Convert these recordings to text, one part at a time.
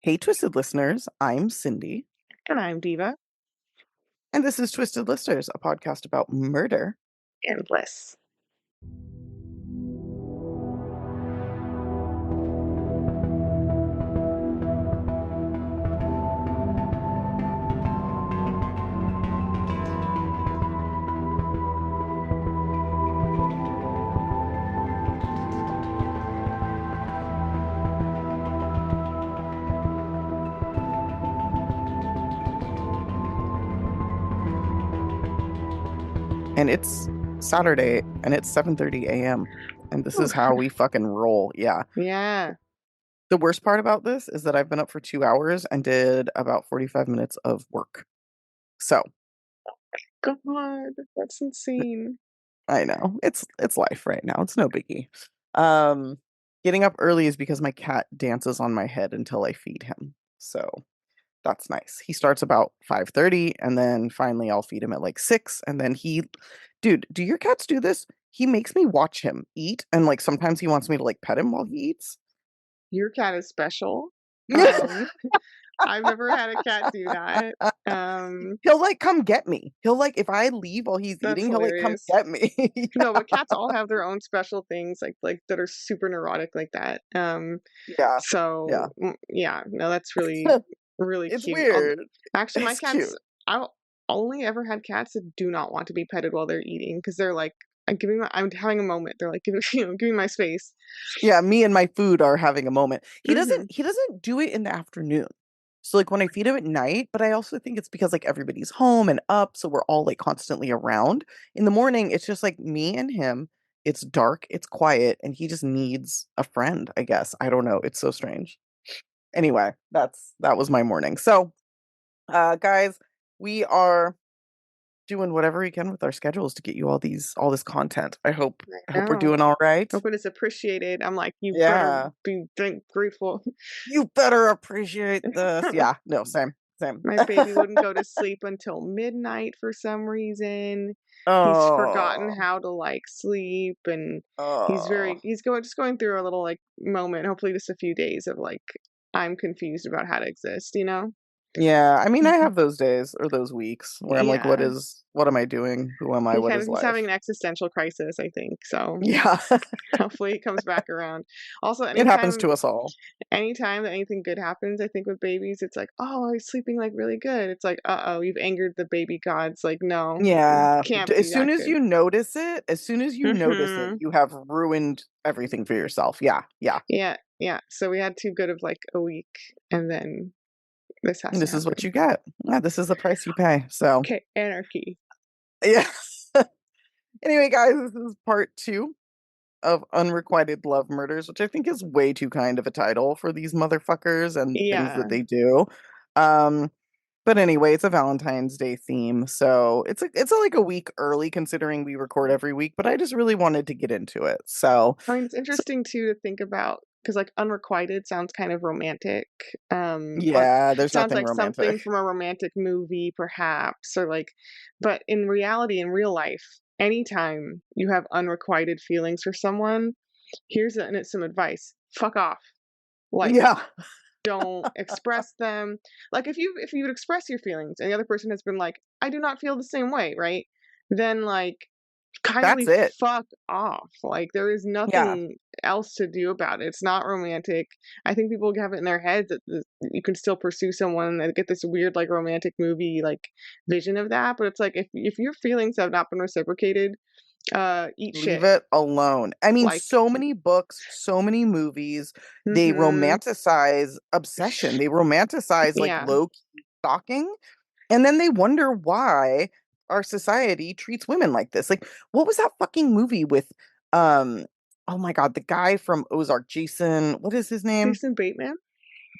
Hey, Twisted listeners, I'm Cindy, And I'm Diva. and this is Twisted Listeners, a podcast about murder. And Bliss. And it's Saturday, and it's 7:30 a.m., and this is how we fucking roll. Yeah. Yeah. The worst part about this is that I've been up for 2 hours and did about 45 minutes of work. So, God, that's insane. I know. It's life right now. It's no biggie. Um, Getting up early is because my cat dances on my head until I feed him. So, that's nice. He starts about 5:30 and then finally I'll feed him at like 6 and then dude, do your cats do this? He makes me watch him eat and like sometimes he wants me to like pet him while he eats. Your cat is special. Um, I've never had a cat do that. He'll like come get me. He'll like if I leave while he's That's eating, he'll like come hilarious. get me. No, but cats all have their own special things like that are super neurotic like that. Yeah. Yeah. Yeah, no, that's really It's cute. weird. Actually, my It's cats, cute. I've only ever had cats that do not want to be petted while they're eating because they're like, I'm having a moment. They're like, give me my space. Yeah, me and my food are having a moment. He Hmm. doesn't he doesn't do it in the afternoon. So like when I feed him at night, but I also think it's because like everybody's home and up, so we're all like constantly around. In the morning, it's just like me and him. It's dark, it's quiet, and he just needs a friend, I guess. I don't know. It's so strange. Anyway, that was my morning. So, guys, we are doing whatever we can with our schedules to get you all this content. I hope we're Oh, doing all right. hoping it's appreciated. I'm like, you better Yeah. be grateful. You better appreciate this. Yeah, no, same, same. My baby wouldn't go to sleep until midnight for some reason. He's forgotten Oh, how to like sleep, and oh. just going through a little like moment, hopefully just a few days of like I'm confused about how to exist. Yeah, I mean, I have those days or those weeks where I'm like, Yeah. what am I doing? Who am I? What is He's life? having an existential crisis, I think. So Yeah, hopefully it comes back around. Also, it happens to us all. anytime that anything good happens, I think with babies, it's like, oh, he's sleeping like really good. It's like, uh-oh, you've angered the baby gods. Like, no, Yeah, can't be as soon that as good. you notice it, Hmm. you have ruined everything for yourself. Yeah, yeah. Yeah, yeah. So we had too good of like a week, and then this has And to this is what happen. you get. Yeah, this is the price you pay. So, Okay, anarchy. yeah. Anyway, guys, this is part 2 of Unrequited Love Murders, which I think is way too kind of a title for these motherfuckers and things that Yeah. they do. Um, but anyway, it's a Valentine's Day theme, so it's like a week early considering we record every week, but I just really wanted to get into it. I mean, it's So interesting too to think about because like unrequited sounds kind of romantic. Or yeah, there's sounds nothing like something romantic. from a romantic movie, perhaps, or like, but in reality, in real life, anytime you have unrequited feelings for someone, some advice. Fuck off. Like, Yeah. don't express them. Like if you would express your feelings and the other person has been like, I do not feel the same way, right? Then like That's kindly it. fuck off. Like there is Yeah. nothing else to do about it. It's not romantic. I think people have it in their heads that you can still pursue someone and get this weird like romantic movie like vision of that, but it's like if your feelings have not been reciprocated, eat Leave shit. it alone. I mean, Like, so many books, so many movies, they mhm. romanticize obsession. They romanticize like Yeah. low key stalking, and then they wonder why our society treats women like this. Like, what was that fucking movie with um oh my God, the guy from Ozark, Jason, what is his name? Jason Bateman?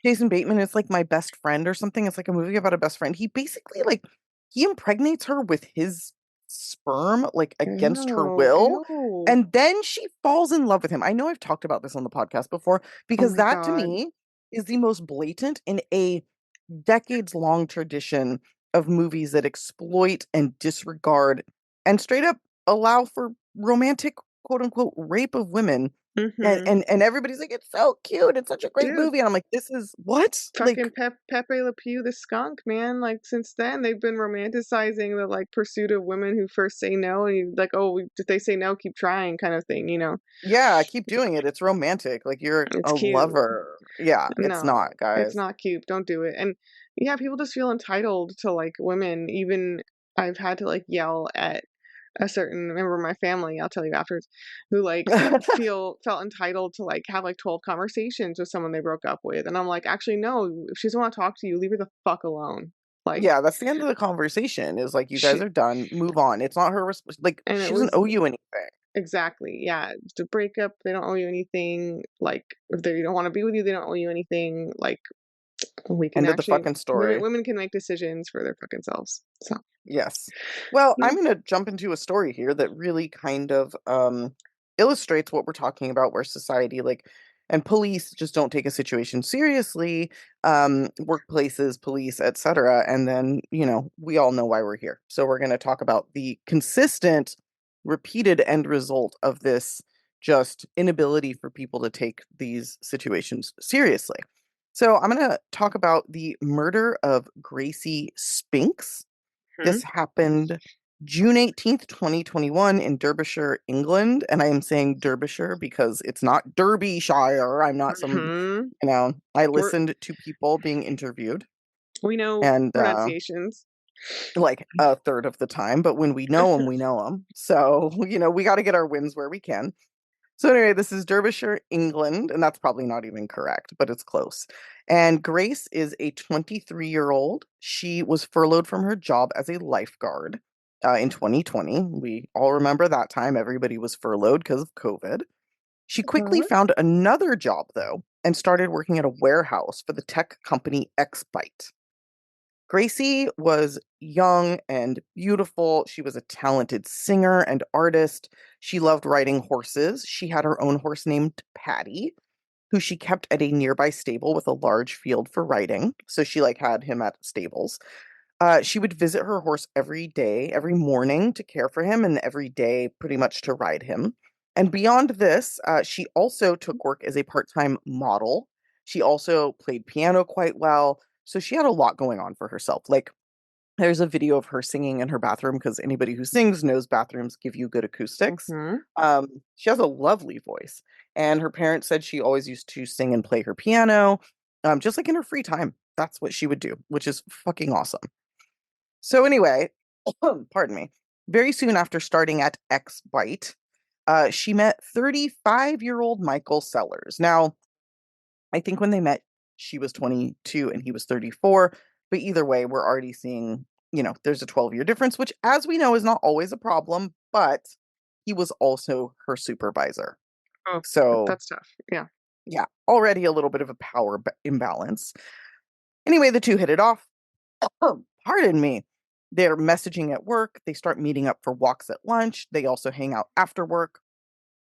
Jason Bateman is like my best friend or something. It's like a movie about a best friend. He basically like he impregnates her with his sperm, like against her Ew, will. ew. And then she falls in love with him. I know I've talked about this on the podcast before Oh because my that to god. me is the most blatant in a decades long tradition of movies that exploit and disregard and straight up allow for romantic quote unquote rape of women And Mhm. and and everybody's like, "It's so cute, it's such a great Dude, movie," and I'm like, "This is what?" fucking Like, Pepe Le Pew the skunk, man, like, since then, they've been romanticizing the, like, pursuit of women who first say no, and you like, "Oh, if they say no, keep trying," kind of thing, you know? yeah, keep doing it, it's romantic, like, you're It's a cute. lover. Yeah, it's No, not, it's guys. not cute, don't do it, and, yeah, people just feel entitled to, like, women, even I've had to, like, yell at a certain member of my family, I'll tell you afterwards, who, like, felt entitled to, like, have, like, 12 conversations with someone they broke up with, and I'm like, "Actually, no, if she doesn't wanna talk to you, leave her the fuck alone." Like, Yeah, that's the end of the conversation, is like, "You guys she are done, move on." It's not her resp like, and it she doesn't was owe you anything. exactly, yeah, to break up, they don't owe you anything, like, if they don't wanna be with you, they don't owe you anything, like, we can End of the actually fucking women story. women can make decisions for their fucking selves, so, Yes. Well, yeah. I'm gonna jump into a story here that really kind of, illustrates what we're talking about, where society, like, and police just don't take a situation seriously, workplaces, police, etcetera, and then, we all know why we're here. So we're gonna talk about the consistent, repeated end result of this just inability for people to take these situations seriously. So I'm gonna talk about the murder of Gracie Spinks. This Mhm. happened June 18th, 2021 in Derbyshire, England, and I am saying Derbyshire because it's not Derbyshire. I'm not some, Mhm. I We're listened to people being interviewed we know and pronunciations. like a third of the time, but when we know them, we know them. So, we got to get our wins where we can. So anyway, this is Derbyshire, England, and that's probably not even correct, but it's close. And Grace is a 23-year-old. She was furloughed from her job as a lifeguard in 2020. We all remember that time. Everybody was furloughed because of COVID. She quickly Mhm. found another job, though, and started working at a warehouse for the tech company Xbyte. Gracie was young and beautiful. She was a talented singer and artist. She loved riding horses. She had her own horse named Patty, who she kept at a nearby stable with a large field for riding. So she like had him at stables. She would visit her horse every day, every morning to care for him, and every day pretty much to ride him. And beyond this, she also took work as a part-time model. She also played piano quite well. So she had a lot going on for herself. Like there's a video of her singing in her bathroom because anybody who sings knows bathrooms give you good acoustics. Mhm. She has a lovely voice, and her parents said she always used to sing and play her piano, just like in her free time. That's what she would do, which is fucking awesome. So anyway, pardon me. Very soon after starting at X Byte, she met 35-year-old Michael Sellers. Now, I think when they met, she was 22 and he was 34. But either way, we're already seeing, there's a 12-year difference, which, as we know, is not always a problem, but he was also her supervisor. Oh, So, that's tough. Yeah. yeah, already a little bit of a power imbalance. Anyway, the two hit it off. Oh, pardon me. They're messaging at work. They start meeting up for walks at lunch. They also hang out after work.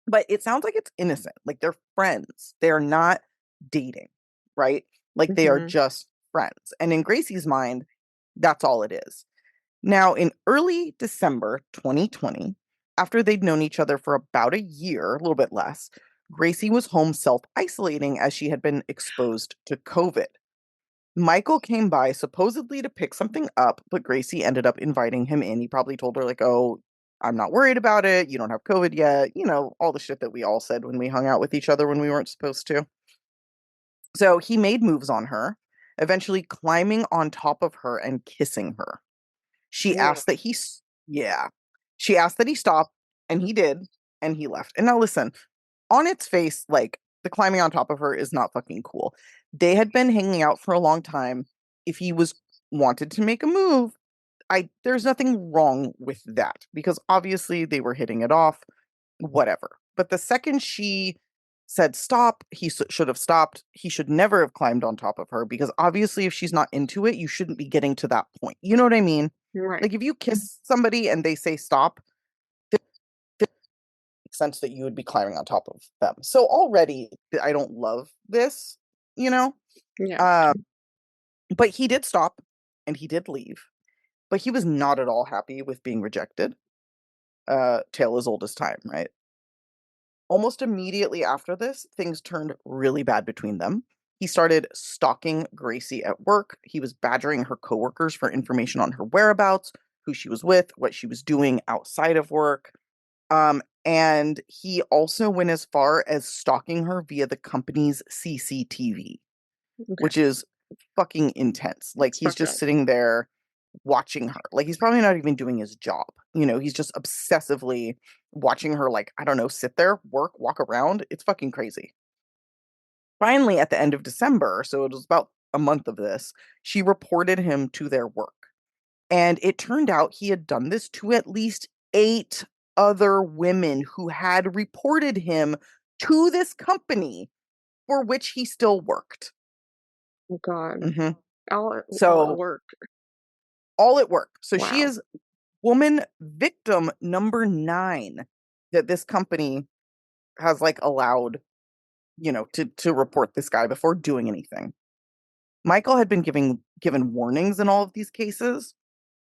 But it sounds like it's innocent. Like they're friends. They are not dating, right? Like they are Mhm. just friends. And in Gracie's mind, that's all it is. Now, in early December 2020, after they'd known each other for about a year, a little bit less, Gracie was home self isolating as she had been exposed to COVID. Michael came by supposedly to pick something up, but Gracie ended up inviting him in. He probably told her, like, oh, I'm not worried about it. You don't have COVID yet. All the shit that we all said when we hung out with each other when we weren't supposed to. So he made moves on her, eventually climbing on top of her and kissing her. She Ugh. asked that yeah. She asked that he stop, and he did, and he left. And now listen, on its face, like the climbing on top of her is not fucking cool. They had been hanging out for a long time. If he was wanted to make a move, there's nothing wrong with that because obviously they were hitting it off, whatever. But the second she said stop, he should have stopped. He should never have climbed on top of her because obviously if she's not into it, you shouldn't be getting to that point. You know what I mean? You're right. Like if you kiss somebody and they say stop, sense that you would be climbing on top of them. So already I don't love this, you know? Yeah. Um, but he did stop and he did leave. But he was not at all happy with being rejected. Tale as old as time, right? Almost immediately after this, things turned really bad between them. He started stalking Gracie at work. He was badgering her coworkers for information on her whereabouts, who she was with, what she was doing outside of work. And he also went as far as stalking her via the company's CCTV, Okay. which is fucking intense. Like It's he's fucked just up. sitting there watching her. Like he's probably not even doing his job. He's just obsessively watching her, like, I don't know, sit there, work, walk around. It's fucking crazy. Finally, at the end of December, so it was about a month of this, she reported him to their work. And it turned out he had done this to at least 8 other women who had reported him to this company for which he still worked. Oh god. Mhm. All at So work. all at work. So she Wow. is woman victim number 9 that this company has like allowed, to report this guy before doing anything. Michael had been given warnings in all of these cases,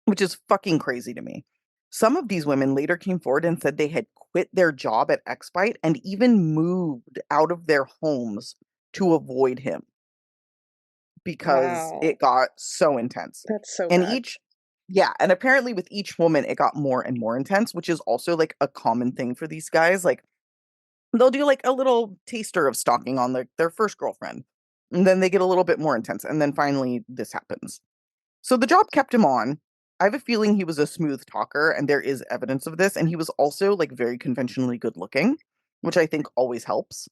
which is fucking crazy to me. Some of these women later came forward and said they had quit their job at Expite and even moved out of their homes to avoid him because Wow. it got so intense. That's so And bad. each Yeah, and apparently with each woman it got more and more intense, which is also like a common thing for these guys. Like they'll do like a little taster of stalking on their first girlfriend. And then they get a little bit more intense. And then finally this happens. So the job kept him on. I have a feeling he was a smooth talker, and there is evidence of this. And he was also like very conventionally good looking, which I think always helps.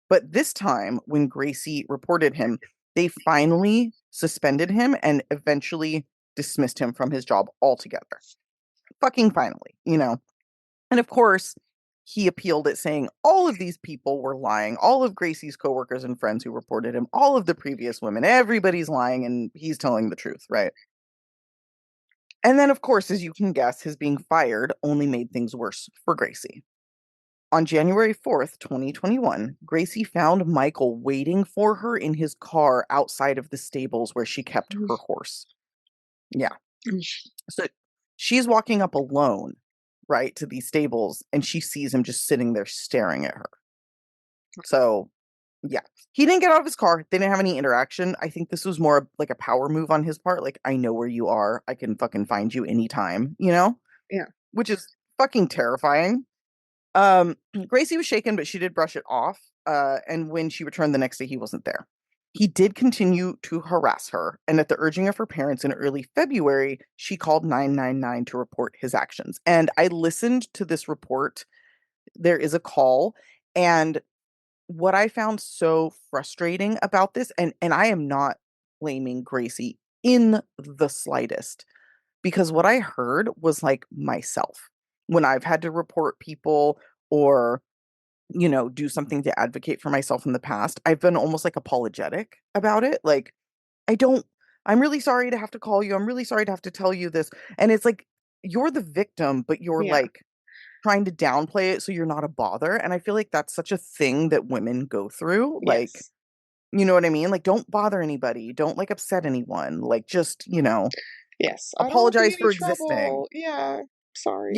But this time, when Gracie reported him, they finally suspended him and eventually dismissed him from his job altogether. Fucking finally. And of course, he appealed it, saying all of these people were lying. All of Gracie's coworkers and friends who reported him, all of the previous women, everybody's lying, and he's telling the truth, right? And then, of course, as you can guess, his being fired only made things worse for Gracie. On January 4th, 2021, Gracie found Michael waiting for her in his car outside of the stables where she kept her horse. Yeah. So she's walking up alone, right, to these stables, and she sees him just sitting there staring at her. So, yeah. He didn't get out of his car. They didn't have any interaction. I think this was more like a power move on his part. Like, I know where you are. I can fucking find you anytime, Yeah. which is fucking terrifying. Gracie was shaken, but she did brush it off. And when she returned the next day, he wasn't there. He did continue to harass her, and at the urging of her parents in early February, she called 999 to report his actions. And I listened to this report. There is a call, and what I found so frustrating about this, and I am not blaming Gracie in the slightest, because what I heard was like myself when I've had to report people or do something to advocate for myself in the past. I've been almost like apologetic about it. Like, I don't, I'm really sorry to have to call you. I'm really sorry to have to tell you this. And it's like, you're the victim, but you're Yeah. like trying to downplay it so you're not a bother. And I feel like that's such a thing that women go through. Like, Yes. you know what I mean? Like, don't bother anybody. Don't like upset anyone. Like, just Yes. I don't want to be apologize any for existing. trouble. Yeah. Yeah, Sorry.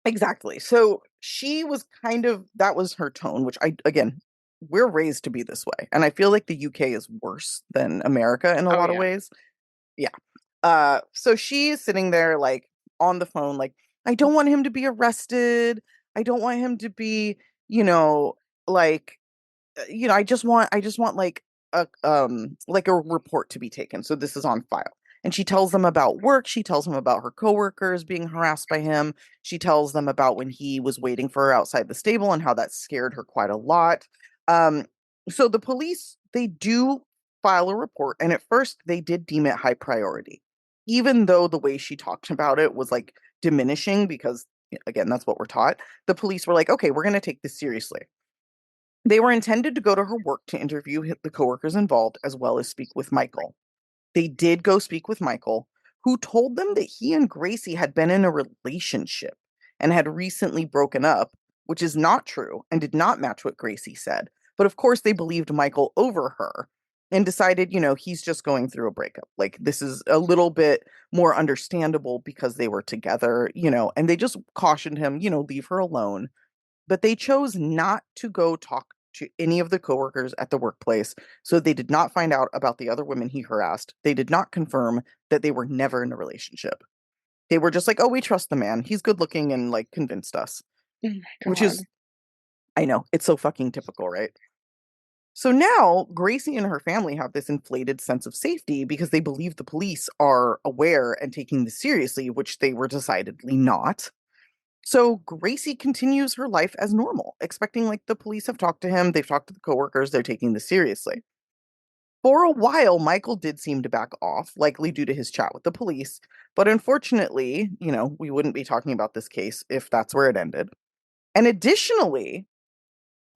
exactly. So she was that was her tone, which again, we're raised to be this way. And I feel like the UK is worse than America in a Oh lot of yeah. ways. Yeah. So she is sitting there like on the phone, like, I don't want him to be arrested. I don't want him to be, you know, like I just want like a report to be taken. So this is on file. And she tells them about work. She tells them about her coworkers being harassed by him. She tells them about when he was waiting for her outside the stable and how that scared her quite a lot. Um, so the police, they do file a report, and at first they did deem it high priority, even though the way she talked about it was like diminishing because again, that's what we're taught. The police were like, okay, we're going to take this seriously. They were intended to go to her work to interview the coworkers involved as well as speak with Michael. They did go speak with Michael, who told them that he and Gracie had been in a relationship and had recently broken up, which is not true and did not match what Gracie said. But of course, they believed Michael over her and decided, he's just going through a breakup. Like, this is a little bit more understandable because they were together, and they just cautioned him, leave her alone. but they chose not to go talk to any of the coworkers at the workplace, so they did not find out about the other women he harassed. They did not confirm that they were never in a relationship. They were just like, "Oh, we trust the man. He's good looking," and like convinced us. Oh my Which god. is, I know, it's so fucking typical, right? So now Gracie and her family have this inflated sense of safety because they believe the police are aware and taking this seriously, which they were decidedly not. So Gracie continues her life as normal, expecting like the police have talked to him, they've talked to the coworkers, they're taking this seriously. For a while, Michael did seem to back off, likely due to his chat with the police. But unfortunately, we wouldn't be talking about this case if that's where it ended. And additionally,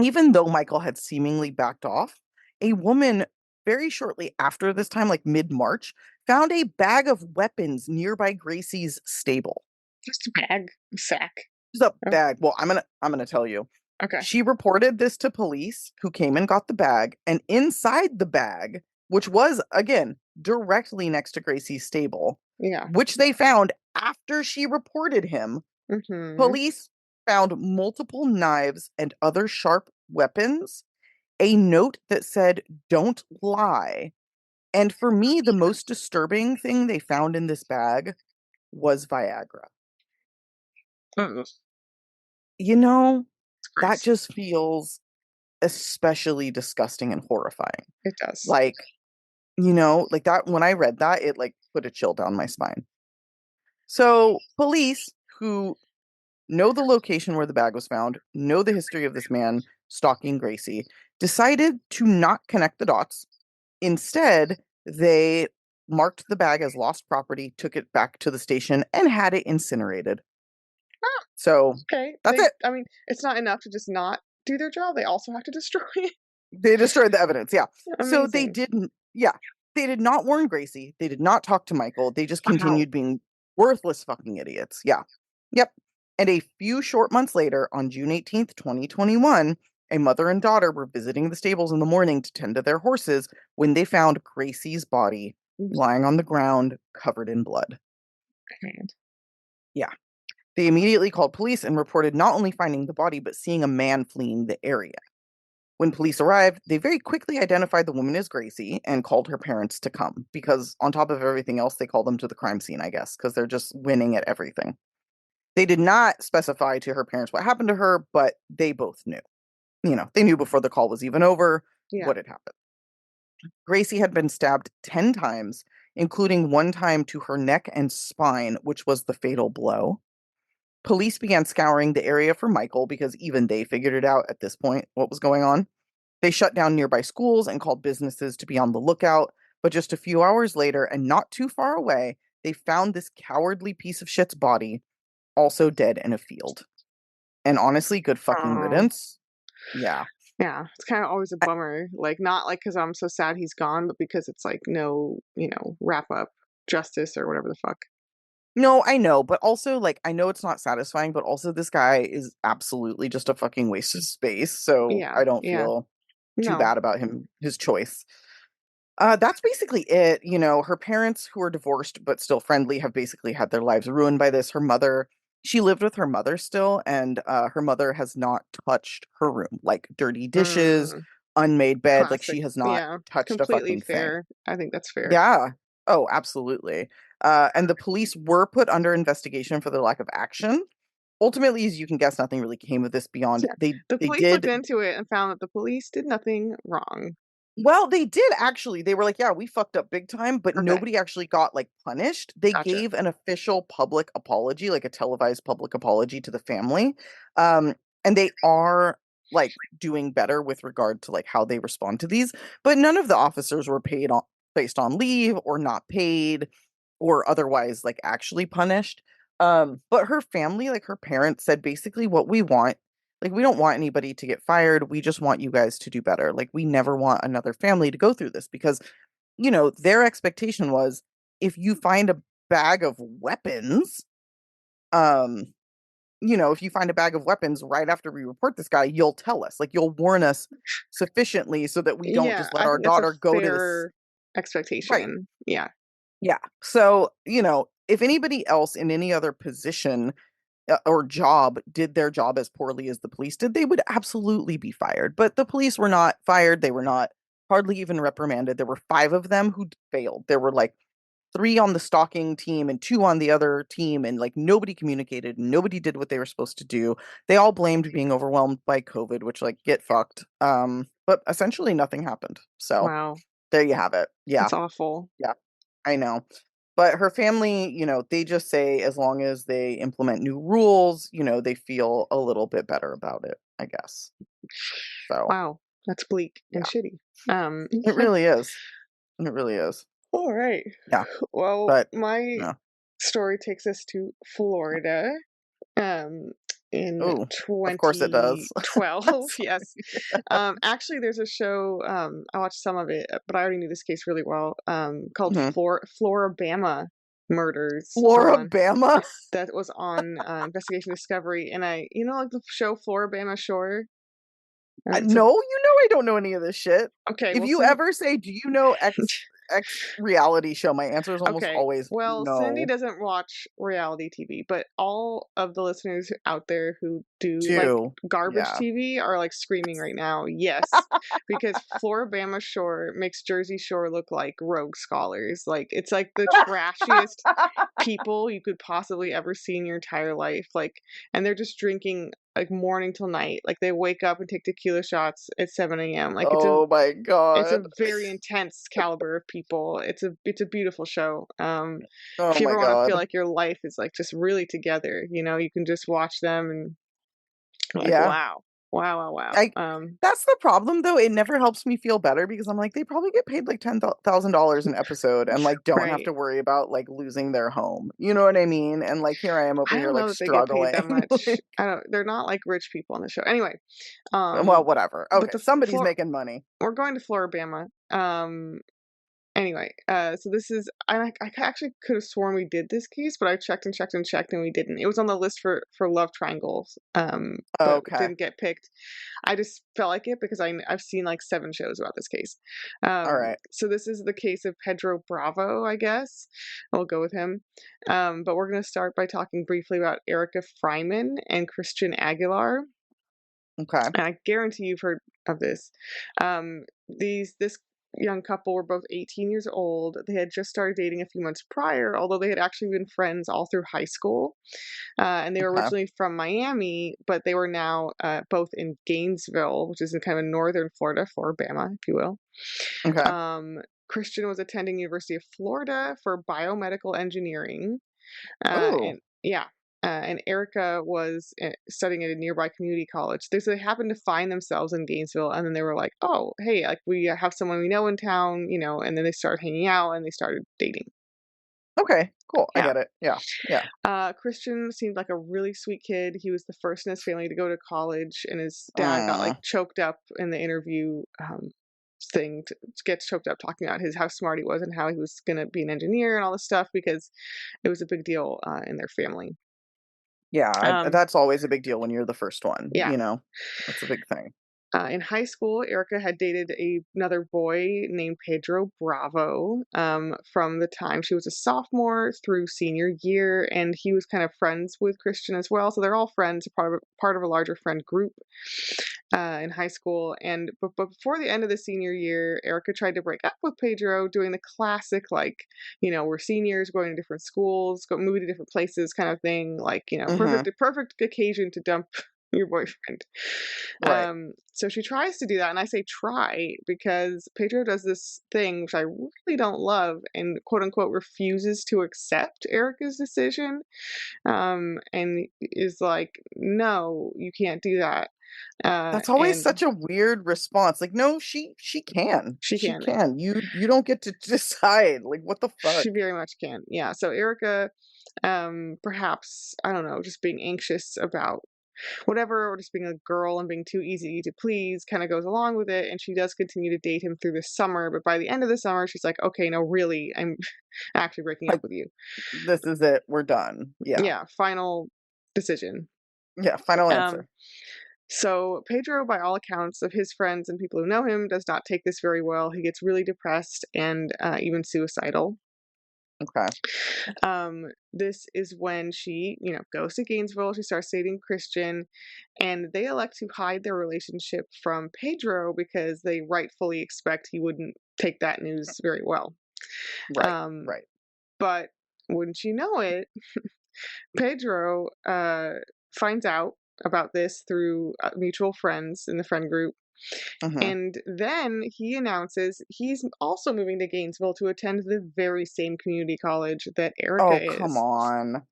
even though Michael had seemingly backed off, a woman very shortly after this time, like mid-March, found a bag of weapons nearby Gracie's stable. Just a bag, a sack. Just a Oh, bag. Well, I'm gonna tell you. okay. She reported this to police, who came and got the bag, and inside the bag, which was again directly next to Gracie's stable, Yeah. which they found after she reported him, Mhm. police found multiple knives and other sharp weapons, a note that said, "Don't lie." And for me, the most disturbing thing they found in this bag was Viagra. Ugh, it's You know, that gross. just feels especially disgusting and horrifying. It does. Like, like that when I read that, it like put a chill down my spine. So, police who know the location where the bag was found, know the history of this man stalking Gracie, decided to not connect the dots. Instead, they marked the bag as lost property, took it back to the station, and had it incinerated. Ah, So okay. that's it. I mean, it's not enough to just not do their job. They also have to destroy it. They destroyed the evidence. Yeah. So they Amazing. didn't, yeah. They did not warn Gracie. They did not talk to Michael. They just Wow. continued being worthless fucking idiots. Yeah. Yep. And a few short months later, on June 18th, 2021, a mother and daughter were visiting the stables in the morning to tend to their horses when they found Gracie's body lying on the ground covered in blood. Man. Yeah. They immediately called police and reported not only finding the body, but seeing a man fleeing the area. When police arrived, they very quickly identified the woman as Gracie and called her parents to come because, on top of everything else, they called them to the crime scene, I guess, because they're just winning at everything. They did not specify to her parents what happened to her, but they both knew. They knew before the call was even over Yeah. what had happened. Gracie had been stabbed 10 times, including one time to her neck and spine, which was the fatal blow. Police began scouring the area for Michael because even they figured it out at this point what was going on. They shut down nearby schools and called businesses to be on the lookout. But just a few hours later, and not too far away, they found this cowardly piece of shit's body, also dead in a field. And honestly, good fucking Oh. riddance. Yeah. Yeah. It's kind of always a I, bummer. Like, not like because I'm so sad he's gone, but because it's like no, wrap up justice or whatever the fuck. no, I know, but also, like, I know it's not satisfying, but also this guy is absolutely just a fucking waste of space. So Yeah. I don't Yeah. feel too No. bad about his choice. That's basically it. Her parents, who are divorced but still friendly, have basically had their lives ruined by this. Her mother, she lived with her mother still, and her mother has not touched her room, like dirty dishes, Mm, unmade bed. Like classic. she has not Yeah. touched a Completely fucking thing. fair. I think that's fair. Yeah. Oh, absolutely. And the police were put under investigation for their lack of action. Ultimately, as you can guess, nothing really came of this beyond Yeah. they The they police looked did into it and found that the police did nothing wrong. well, they did actually. They were like, "Yeah, we fucked up big time," but Okay. nobody actually got, like, punished. They Gotcha. gave an official public apology, like a televised public apology to the family. Um, and they are, like, doing better with regard to, like, how they respond to these, but none of the officers were placed on leave or not paid or otherwise, like, actually punished. But her family, like, her parents said basically what we want like, we don't want anybody to get fired. We just want you guys to do better. Like, we never want another family to go through this because, their expectation was if you find a bag of weapons, um, if you find a bag of weapons right after we report this guy, you'll tell us. Like, you'll warn us sufficiently so that we don't Yeah, just let I our think that's a daughter go to this. fair Right. expectation. Yeah. Yeah. So, if anybody else in any other position or job did their job as poorly as the police did, they would absolutely be fired. But the police were not fired. They were not hardly even reprimanded. There were five of them who failed. There were like three on the stalking team and two on the other team, and like nobody communicated, nobody did what they were supposed to do. They all blamed being overwhelmed by COVID, which like get fucked. But essentially nothing happened. So Wow. there you have it. Yeah. That's awful. Yeah. I know. But her family, they just say as long as they implement new rules, they feel a little bit better about it, I guess. So, Wow. That's bleak and yeah, shitty. Um, it really is. It really is. all right. Yeah. Well, But, my no. story takes us to Florida. Um, in Oh, of course it does. 2012. Yes. Actually, there's a show. I watched some of it, but I already knew this case really well. Called Mhm. Floribama Murders Floribama? that was on Investigation Discovery, and like the show Floribama Shore. It's a No, I don't know any of this shit. okay. If Well, you ever say, "Do you know X reality show?" My answer is almost okay. always Well, Cindy no. doesn't watch reality TV, but all of the listeners out there who do like Do. garbage Yeah. TV are like screaming right now, yes, because Floribama Shore makes Jersey Shore look like Rogue Scholars. Like it's like the trashiest people you could possibly ever see in your entire life. Like, and they're just drinking like morning till night. Like they wake up and take tequila shots at 7 a.m. Like Oh my it's a god. very intense caliber of people. It's a beautiful show. Oh If you my ever want to feel god. like your life is like just really together, you can just watch them and you're like, Yeah. wow, wow, wow, wow. I That's the problem though. It never helps me feel better because I'm like, they probably get paid like $10,000 an episode and like don't have Right. to worry about like losing their home. You know what I mean? And like here I am over I here don't like know that they get paid that struggling. much. Like, I don't. They're not like rich people on the show. Anyway, well, um, whatever. but Okay, the somebody's Flor making money. we're going to Floribama. Anyway, so this is I actually could have sworn we did this case, but I checked and checked and checked, and we didn't. It was on the list for love triangles, but Okay. didn't get picked. I just felt like it because I've seen like 7 shows about this case. All right. So this is the case of Pedro Bravo, I guess. I'll go with him. But we're gonna start by talking briefly about Erica Fryman and Christian Aguilar. Okay. And I guarantee you've heard of this. This young couple were both 18 years old. They had just started dating a few months prior, although they had actually been friends all through high school. And they were Okay. originally from Miami, but they were now both in Gainesville, which is in kind of northern Florida, Floribama, if you will. Okay. Christian was attending University of Florida for biomedical engineering, Oh. and yeah, and Erica was studying at a nearby community college. So they happened to find themselves in Gainesville, and then they were like, "Oh, hey, like we have someone we know in town, you know." And then they started hanging out, and they started dating. Okay. Cool. I Yeah. get it. Yeah. Yeah. Christian seemed like a really sweet kid. He was the first in his family to go to college, and his dad got like Mm. choked up in the interview thing to get choked up talking about how smart he was and how he was going to be an engineer and all this stuff because it was a big deal in their family. Yeah, Um, that's always a big deal when you're the first one, yeah. That's a big thing. In high school, Erica had dated another boy named Pedro Bravo from the time she was a sophomore through senior year, and he was kind of friends with Christian as well. So they're all friends, part of a larger friend group in high school. But before the end of the senior year, Erica tried to break up with Pedro, doing the classic we're seniors, going to different schools, moving to different places, kind of thing. Like Mhm. perfect occasion to dump your boyfriend. Right. So she tries to do that, and I say try because Pedro does this thing which I really don't love and quote unquote refuses to accept Erica's decision. And is like, no, you can't do that. That's always And such a weird response. Like, no, she can. she She can. can. You don't get to decide. Like, what the fuck? She very much can. Yeah. So Erica, perhaps, I don't know, just being anxious about whatever, or just being a girl and being too easy to please, kind of goes along with it. And she does continue to date him through the summer. But by the end of the summer, she's like, okay, no, really, I'm actually breaking up Like, with you. this is it. We're done. Yeah. Yeah. Final decision. Yeah, final Um, answer. so Pedro, by all accounts of his friends and people who know him, does not take this very well. He gets really depressed and even suicidal. Okay. This is when she, goes to Gainesville. She starts dating Christian, and they elect to hide their relationship from Pedro because they rightfully expect he wouldn't take that news very well. Right. Um, Right. but wouldn't you know it, Pedro finds out about this through mutual friends in the friend group. Mhm. And then he announces he's also moving to Gainesville to attend the very same community college that Erica Oh, come is. on.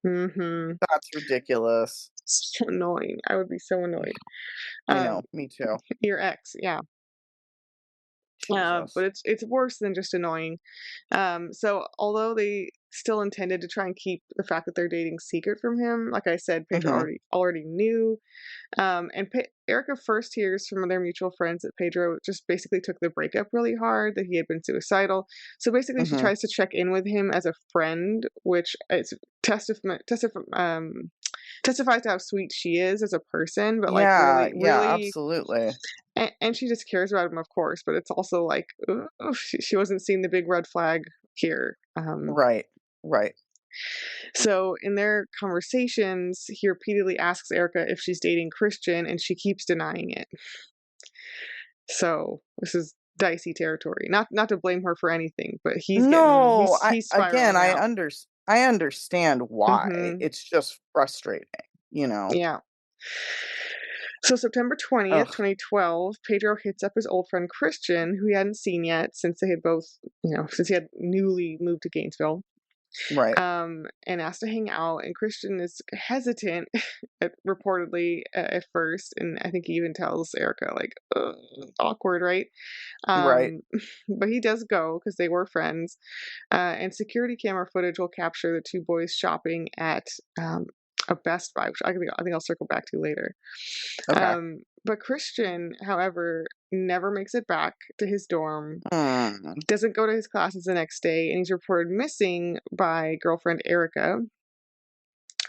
Mhm. That's ridiculous. So annoying. I would be so annoyed. I Um, know, me too. your ex, yeah. But Jesus. it's worse than just annoying. So although they still intended to try and keep the fact that they're dating secret from him, like I said, Pedro Mhm. already knew. And Erica first hears from their mutual friends that Pedro just basically took the breakup really hard, that he had been suicidal. So basically, she Mhm. tries to check in with him as a friend, which is testifies to how sweet she is as a person, but like Yeah, really, yeah, really, absolutely. and she just cares about him, of course. But it's also like, ugh, she wasn't seeing the big red flag here. Right. Right. So in their conversations, he repeatedly asks Erica if she's dating Christian, and she keeps denying it. So this is dicey territory. Not to blame her for anything, but No, he's spiraling out. I understand why. Mhm. It's just frustrating, you know? Yeah. So September 20th, Ugh, 2012, Pedro hits up his old friend Christian, who he hadn't seen yet since they had both, since he had newly moved to Gainesville. right. And asked to hang out. And Christian is hesitant, reportedly at first, and I think he even tells Erica like, "Ugh, awkward, right?" Right. Um, but he does go because they were friends. And security camera footage will capture the two boys shopping at um, a Best Buy, which I think I'll circle back to later. Okay. But Christian, however, never makes it back to his dorm, Mm, doesn't go to his classes the next day, and he's reported missing by girlfriend Erica.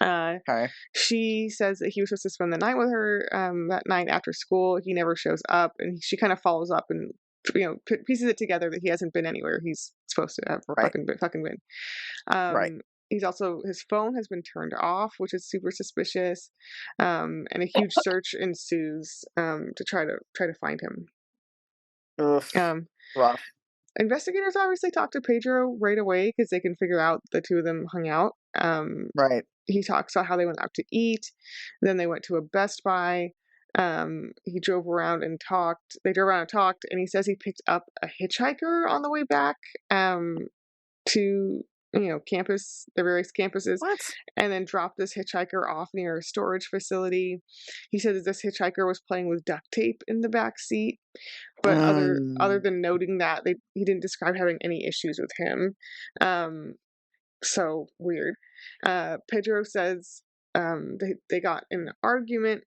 Uh, okay. she says that he was supposed to spend the night with her that night after school. He never shows up, and she kind of follows up and pieces it together that he hasn't been anywhere he's supposed to have Right. fucking been. Right. He's also his phone has been turned off, which is super suspicious, and a huge search ensues to try to find him. Ugh, Um, rough. Investigators obviously talk to Pedro right away because they can figure out the two of them hung out. Right. He talks about how they went out to eat, then they went to a Best Buy. He drove around and talked. They drove around and talked, and he says he picked up a hitchhiker on the way back to campus, the various campuses, What? and then dropped this hitchhiker off near a storage facility. He said that this hitchhiker was playing with duct tape in the back seat, but other Mm, than noting that, he didn't describe having any issues with him. Um, so weird. Pedro says they got in an argument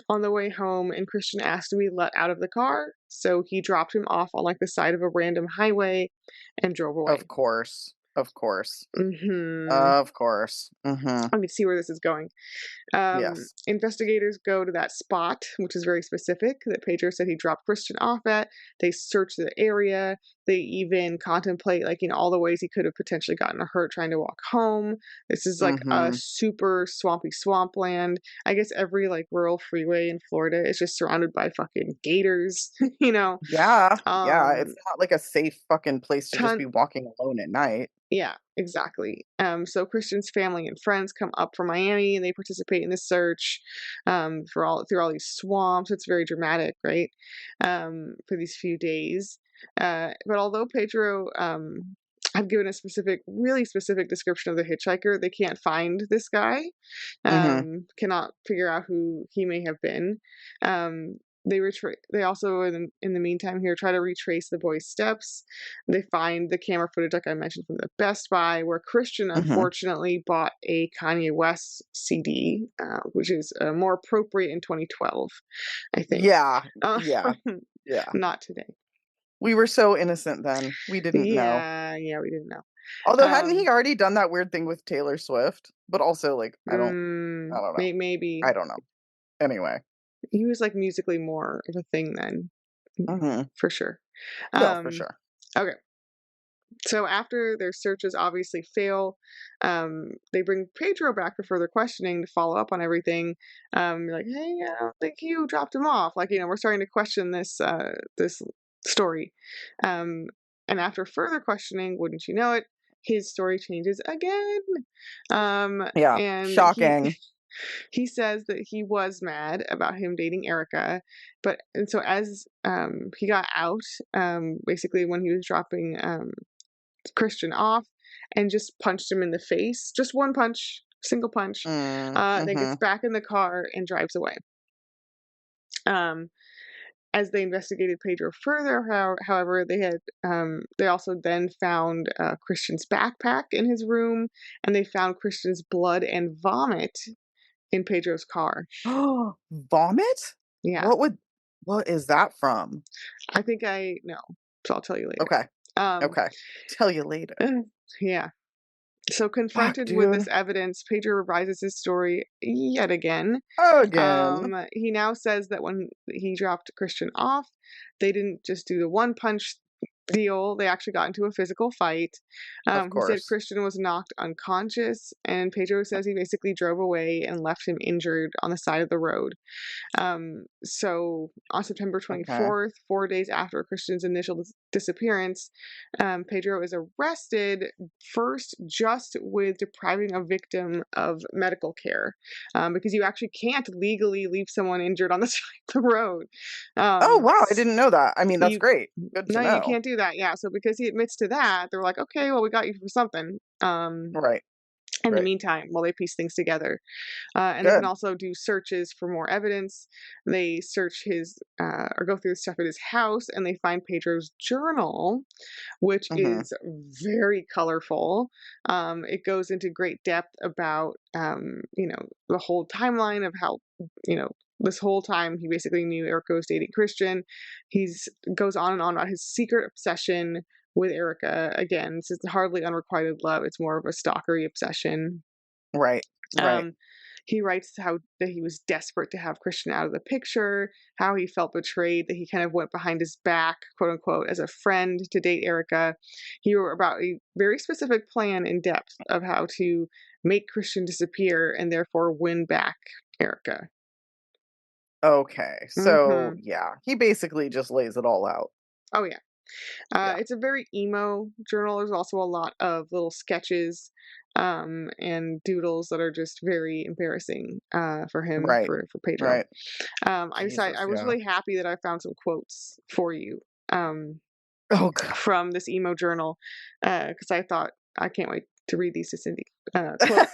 on the way home, and Christian asked to be let out of the car. So he dropped him off on like the side of a random highway and drove away. of course. Of course. Hmm. Of course. Mhm. I can see where this is going. Yes. Investigators go to that spot, which is very specific, that Pedro said he dropped Christian off at. They search the area. They even contemplate, like, all the ways he could have potentially gotten hurt trying to walk home. This is like a Mhm. super swampy swampland. I guess every like rural freeway in Florida is just surrounded by fucking gators, you know. Yeah. Yeah, Um, it's not like a safe fucking place to just ton be walking alone at night. Yeah, exactly. So Christian's family and friends come up from Miami and they participate in the search through all these swamps. It's very dramatic, right? For these few days. But although Pedro I've given a really specific description of the hitchhiker, they can't find this guy. Mhm. Cannot figure out who he may have been. Um, they also in the meantime here try to retrace the boys' steps. They find the camera footage, like I mentioned, from the Best Buy, where Christian Mhm. unfortunately bought a Kanye West CD, which is more appropriate in 2012, I think. Yeah. Uh, Yeah. Yeah. not today. We were so innocent then. We didn't know. Yeah, we didn't know. Although hadn't Um, he already done that weird thing with Taylor Swift? But also like I don't know. maybe I don't know. Anyway. he was like musically more of a thing then, Mhm. for sure. No, for Um, sure. okay. So after their searches obviously fail, they bring Pedro back for further questioning to follow up on everything. Like, hey, I don't think you dropped him off. Like, we're starting to question this story. Um, and after further questioning, wouldn't you know it, his story changes again. Yeah. And Shocking. he says that he was mad about him dating Erica, but and so as he got out, basically when he was dropping Christian off and just punched him in the face. Just one punch, single punch. Then gets Mm-hmm. back in the car and drives away. Um, as they investigated Pedro further, however, they also then found Christian's backpack in his room, and they found Christian's blood and vomit in Pedro's car. Vomit? Yeah, What would what is that from? I think I know, so I'll tell you later. Okay. Um, Okay. Tell you later. yeah. So Fuck, confronted with this dude. evidence, Pedro revises his story yet again. Again. He now says that when he dropped Christian off, they didn't just do the one punch deal. They actually got into a physical fight. Of He said course. Christian was knocked unconscious, and Pedro says he basically drove away and left him injured on the side of the road. So on September Okay. 24th, 4 days after Christian's initial disappearance, Pedro is arrested first just with depriving a victim of medical care, because you actually can't legally leave someone injured on the side of the road. Oh, Um, wow, I didn't know that. I mean, that's you great. Good to no, you know. can't do that. Yeah, so because he admits to that, they're like, okay, well, we got you for something. Right. In the Right. meantime, while they piece things together. And they can Good. also do searches for more evidence. They search his or go through the stuff at his house, and they find Pedro's journal, which Mhm. is very colorful. It goes into great depth about the whole timeline of how this whole time he basically knew Erica was dating Christian. He's goes on and on about his secret obsession with Erica. Again, this is hardly unrequited love. It's more of a stalkery obsession. Right. Right. Um, he writes how that he was desperate to have Christian out of the picture, how he felt betrayed, that he kind of went behind his back, quote unquote, as a friend to date Erica. He wrote about a very specific plan in depth of how to make Christian disappear and therefore win back Erica. Okay. So, Hmm. yeah, he basically just lays it all out. Oh yeah. Yeah. It's a very emo journal. There's also a lot of little sketches and doodles that are just very embarrassing for him, Right. for Pedro. Right. I Jesus, was yeah. really happy that I found some quotes for you um, Oh god. from this emo journal because I thought I can't wait to read these to Cindy. Quote,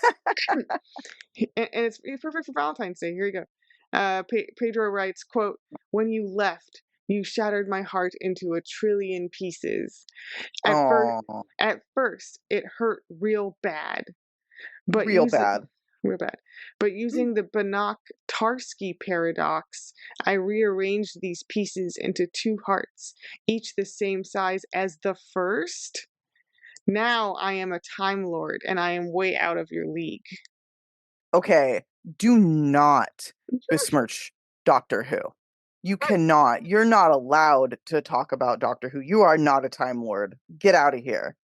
and it's perfect for Valentine's Day. Here you go. Pedro writes, "Quote: When you left, you shattered my heart into a trillion pieces. At first, Oh, at first, it hurt real bad, but real bad. real bad. But using the Banach-Tarski paradox, I rearranged these pieces into two hearts, each the same size as the first. Now I am a Time Lord, and I am way out of your league." Okay, do not besmirch Doctor Who. You cannot. You're not allowed to talk about Doctor Who. You are not a Time Lord. Get out of here.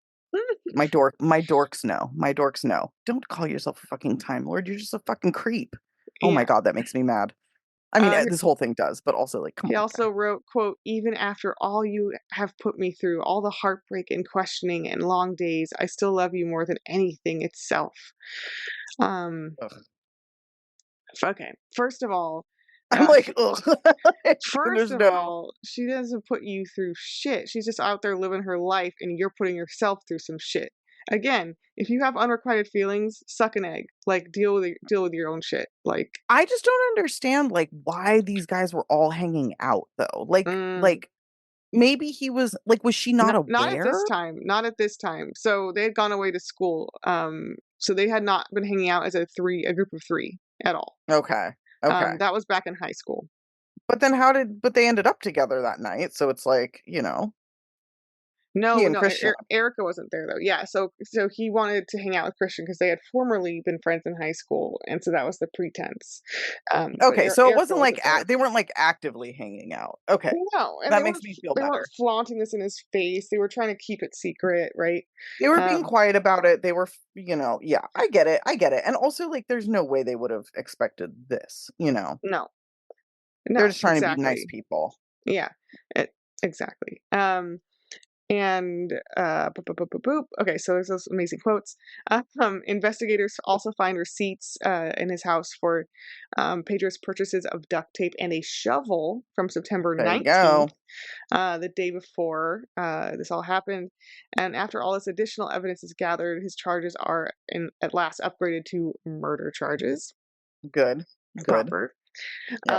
My dorks know. My dorks know. Don't call yourself a fucking Time Lord. You're just a fucking creep. Oh my Yeah. god, that makes me mad. I mean, Uh, this whole thing does, but also like, come he on, also guy. wrote, quote, "Even after all you have put me through, all the heartbreak and questioning and long days, I still love you more than anything itself." Um, Ugh. okay. First of all, I'm uh, like, ugh. First There's of no. all, she doesn't put you through shit. She's just out there living her life and you're putting yourself through some shit. Again, if you have unrequited feelings, suck an egg. Like deal with your own shit. Like I just don't understand like why these guys were all hanging out though. mm, Maybe he was like, was she not not at this aware? time. Not at this time. So they had gone away to school. So they had not been hanging out as a group of three at all. Okay. Okay. That was back in high school. But then but they ended up together that night, so it's like, you know. He No, and no, Christian. Erica wasn't there though. Yeah, so he wanted to hang out with Christian because they had formerly been friends in high school, and so that was the pretense. But Okay, so it Erica wasn't like wasn't there. they weren't like actively hanging out. Okay, No, and that makes me feel they weren't better. flaunting this in his face. They were trying to keep it secret, right? They were being Um, quiet about it. They were, yeah, I get it. I get it. And also, like, there's no way they would have expected this. no, They're no, just trying to be nice exactly. people. Yeah, it, exactly. And boop, boop, boop, boop, boop. Okay, so there's those amazing quotes. Investigators also find receipts in his house for Pedro's purchases of duct tape and a shovel from September There you 19th, go. the day before this all happened. And after all this additional evidence is gathered, his charges are at last upgraded to murder charges. Good. Good. Proper. Yep.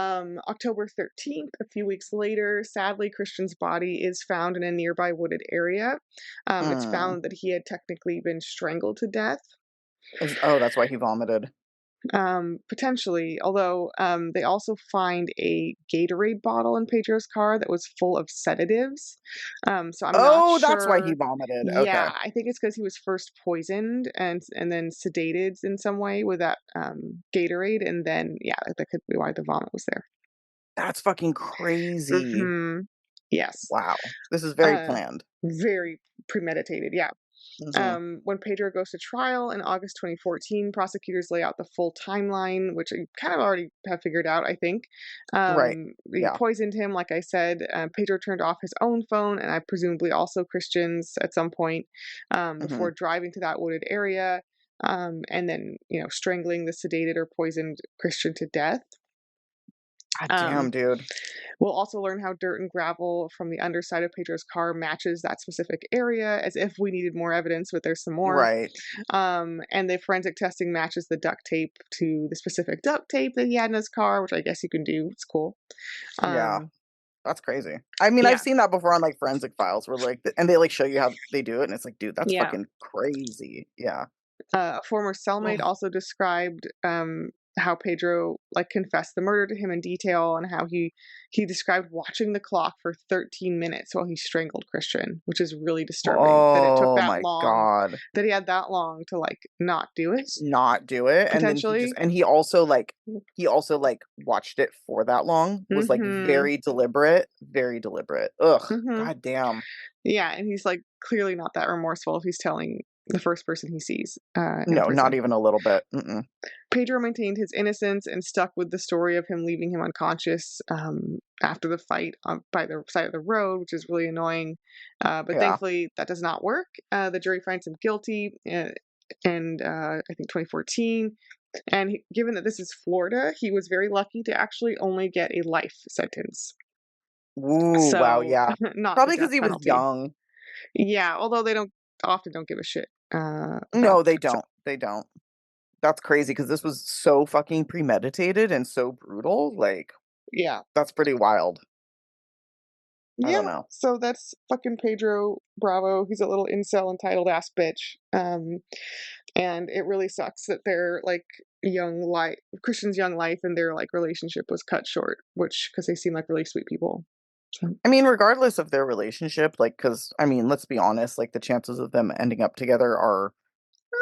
October 13th, a few weeks later, sadly, Christian's body is found in a nearby wooded area. It's Mm. found that he had technically been strangled to death. Oh, that's why he vomited. Potentially, although they also find a Gatorade bottle in Pedro's car that was full of sedatives. So I'm not Oh, that's why he sure. vomited. Okay. Yeah, I think it's because he was first poisoned and then sedated in some way with that Gatorade, and then yeah, that could be why the vomit was there. That's fucking crazy. Mhm. Yes. Wow. This is very Uh, planned. very premeditated, yeah. Hmm. When Pedro goes to trial in August 2014, prosecutors lay out the full timeline, which you kind of already have figured out, I think. Right. He Yeah. poisoned him, like I said. Pedro turned off his own phone, and I presumably also Christian's at some point Hmm. before driving to that wooded area, and then strangling the sedated or poisoned Christian to death. God Um, damn, dude. We'll also learn how dirt and gravel from the underside of Pedro's car matches that specific area, as if we needed more evidence, but there's some more. Right. And the forensic testing matches the duct tape to the specific duct tape that he had in his car, which I guess you can do. It's cool. Yeah. Um, That's crazy. I mean, I've yeah, seen that before on like forensic files where like, and they like show you how they do it, and it's like, dude, that's yeah. fucking crazy. Yeah. A former cellmate Ugh. also described how Pedro like confessed the murder to him in detail, and how he described watching the clock for 13 minutes while he strangled Christian, which is really disturbing that it took Oh that my long, God. that he had that long to like not do it Not do it. And then potentially. he also like watched it for that long, was like Mhm. very deliberate, very deliberate. Ugh. Mhm. God damn. Yeah, and he's like clearly not that remorseful if he's telling the first person he sees in No, not prison. even a little bit. Mm-mm. Pedro maintained his innocence and stuck with the story of him leaving him unconscious after the fight by the side of the road, which is really annoying. But Yeah. thankfully, that does not work. The jury finds him guilty, and I think 2014. And given that this is Florida, he was very lucky to actually only get a life sentence. Ooh, wow, So, yeah. not the Probably because death he was penalty. young. Yeah, although they don't give a shit about. No, they don't. They don't. That's crazy because this was so fucking premeditated and so brutal. Like, Yeah. that's pretty wild. I don't Yeah, know. so that's fucking Pedro Bravo. He's a little incel entitled ass bitch. And it really sucks that their like young life, Christian's young life, and their like relationship was cut short, which because they seem like really sweet people. So, I mean, regardless of their relationship, like, because, I mean, let's be honest, like, the chances of them ending up together are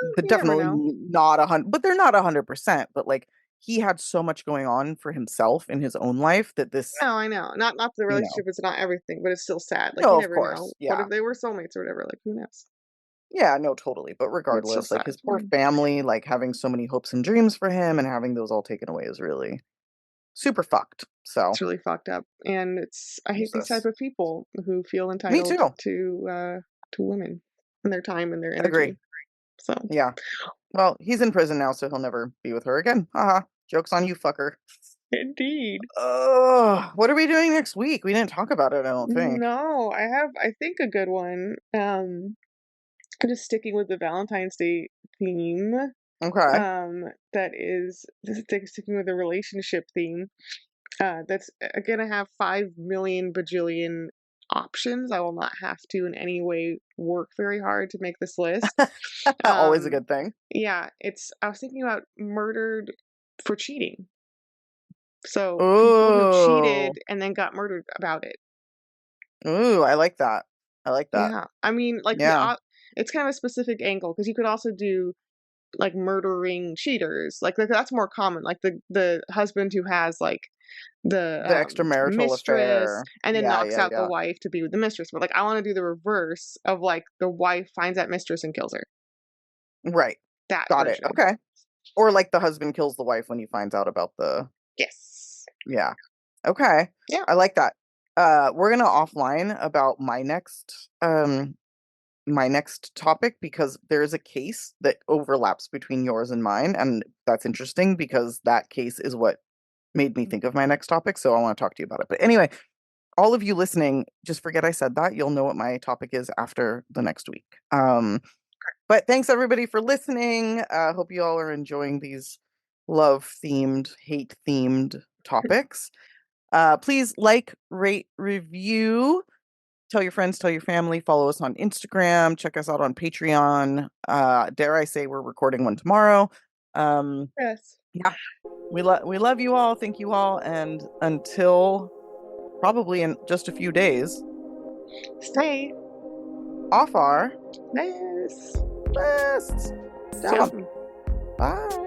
you never definitely know. not 100, but they're not 100%. But, like, he had so much going on for himself in his own life that this, No, I know. Not the you know, relationship is not everything, but it's still sad. Like you no, of never know. course. What Yeah. if they were soulmates or whatever? Like who knows? Yeah, no, totally. But It's still regardless, like, sad. his poor family, like, having so many hopes and dreams for him and having those all taken away is really super fucked. So, It's really fucked up, and I hate these type Jesus. of people who feel Me entitled too. to women and their time and their Agree. energy. So Yeah. Well, he's in prison now, so he'll never be with her again. Haha. Joke's on you, fucker. indeed. What are we doing next week? We didn't talk about it, I don't think. No, I have I think a good one. Just sticking with the Valentine's Day theme. Okay. That is this is sticking with the relationship theme. That's gonna have 5 million bajillion options. I will not have to in any way work very hard to make this list. Always a Um, good thing. yeah, I was thinking about murdered for cheating. So people who Ooh. cheated and then got murdered about it. Ooh, I like that. I like that. Yeah. I mean, like, Yeah. it's kind of a specific angle because you could also do, like, murdering cheaters, like, that's more common, like, the husband who has, like, the, The extramarital mistress affair. and then Yeah, knocks yeah, out the yeah. wife to be with the mistress, but, like, I wanna do the reverse of, like, the wife finds that mistress and kills her. Right. That Got it. version. Okay. Or like the husband kills the wife when he finds out about the Yes. yeah. Okay. Yeah. I like that. We're gonna offline about my next topic because there is a case that overlaps between yours and mine, and that's interesting because that case is what made me think of my next topic. So I want to talk to you about it. But anyway, all of you listening, just forget I said that. You'll know what my topic is after the next week. But thanks everybody for listening. Hope you all are enjoying these love themed, hate themed topics. Please like, rate, review. Tell your friends, tell your family, follow us on Instagram, check us out on Patreon. Dare I say we're recording one tomorrow. Yes. Yeah, we love you all. Thank you all, and until probably in just a few days, Stay. off our Yes. lists. See ya. Ciao. Bye.